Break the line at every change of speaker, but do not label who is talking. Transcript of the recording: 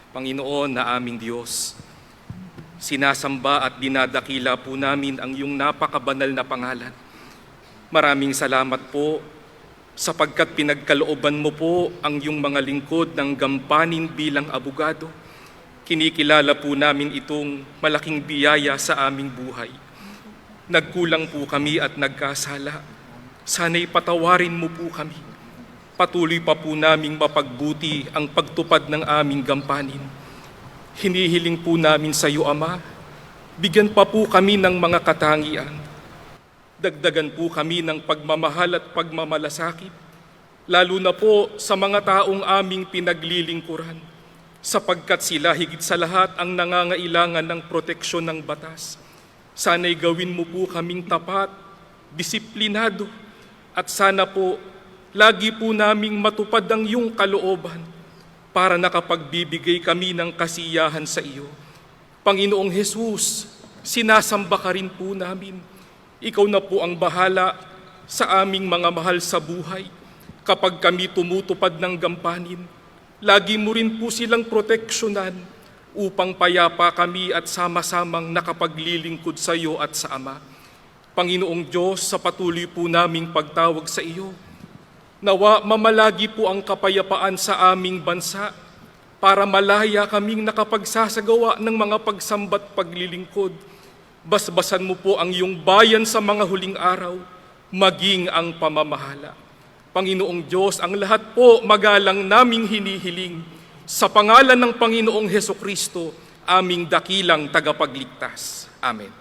Panginoon na aming Diyos, sinasamba at dinadakila po namin ang iyong napakabanal na pangalan. Maraming salamat po sapagkat pinagkalooban mo po ang iyong mga lingkod ng gampanin bilang abogado. Kinikilala po namin itong malaking biyaya sa aming buhay. Nagkulang po kami at nagkasala. Sana'y patawarin mo po kami. Patuloy pa po naming mapagbuti ang pagtupad ng aming gampanin. Hinihiling po namin sa iyo, Ama, bigyan pa po kami ng mga katangian. Dagdagan po kami ng pagmamahal at pagmamalasakit, lalo na po sa mga taong aming pinaglilingkuran, sapagkat sila higit sa lahat ang nangangailangan ng proteksyon ng batas. Sana'y gawin mo po kaming tapat, disiplinado, at sana po lagi po naming matupad ang iyong kalooban para nakapagbibigay kami ng kasiyahan sa iyo. Panginoong Hesus, sinasamba ka rin po namin. Ikaw na po ang bahala sa aming mga mahal sa buhay. Kapag kami tumutupad ng gampanin, lagi mo rin po silang proteksyonan upang payapa kami at sama-samang nakapaglilingkod sa iyo at sa Ama. Panginoong Diyos, sa patuloy po naming pagtawag sa iyo, nawa mamalagi po ang kapayapaan sa aming bansa para malaya kaming nakapagsasagawa ng mga pagsambat paglilingkod. Basbasan mo po ang iyong bayan sa mga huling araw, maging ang pamamahala. Panginoong Diyos, ang lahat po magalang naming hinihiling sa pangalan ng Panginoong Hesukristo, aming dakilang tagapagligtas. Amen.